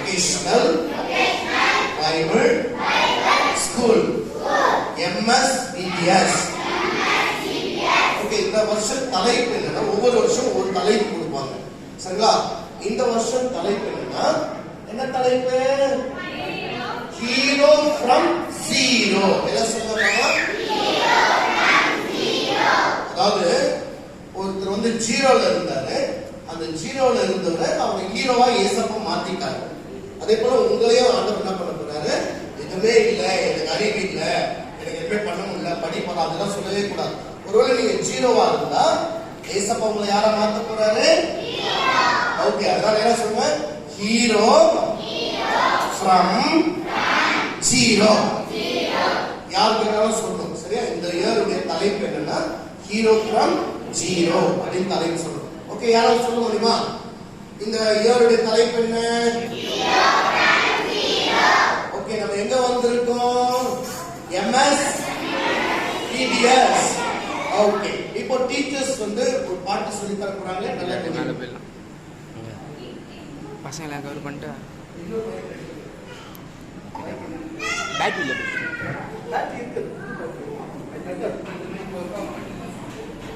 Vocational Bible School. MSBTS. Okay, இந்த வருஷம் தலைப்பு என்னன்னா, ஒவ்வொரு வருஷம் ஒரு தலைப்பு கொடுப்பாங்க. சரிங்களா? இந்த வருஷம் தலைப்பு என்னன்னா, என்ன தலைப்பு? Hero from zero. என்ன சொல்றாங்க? அதாவது ஒருத்தர் வந்து ஜீரோல இருந்தாரு, அந்த ஜீரோல இருந்தவரை அவங்க ஹீரோவா ஏசப்பா மாத்திட்டாங்க. அதே போல உங்களையும் ஆண்டவர் என்ன பண்ண போறாரு? எதுவுமே இல்லை, எனக்கு அறிவு இல்லை, எனக்கு எதுவுமே பண்ண முடியல, படிப்பா, அதெல்லாம் சொல்லவே கூடாது. ஒருவேளை நீங்க ஜீரோவா இருந்தா ஏசப்பா உங்களை யாரா மாத்த போறாரு? ஓகே, அதனால என்ன சொல்லுவேன்? Hero from zero. யாருக்குனாலும் சொல்லணும். சரியா? இந்த இயருடைய தலைப்பு என்னன்னா ஹீரோ ஃப்ரம் ஜீரோ அப்படின்னு தலைப்பு சொல்லணும். ஓகே, யாராவது சொல்ல முடியுமா? இந்த இயருடைய தலைப்பு என்ன? ஓகே, நம்ம எங்க வந்திருக்கோம்? MSBTS. ஓகே, இப்போ டீச்சர்ஸ் வந்து ஒரு பாட்டு சொல்லி தர போறாங்க. நல்லா கேளுங்க. பசங்க எல்லாம் கவர் பண்ணிட்டு பேட்டரி இல்லை. பேட்டரி இருக்கு.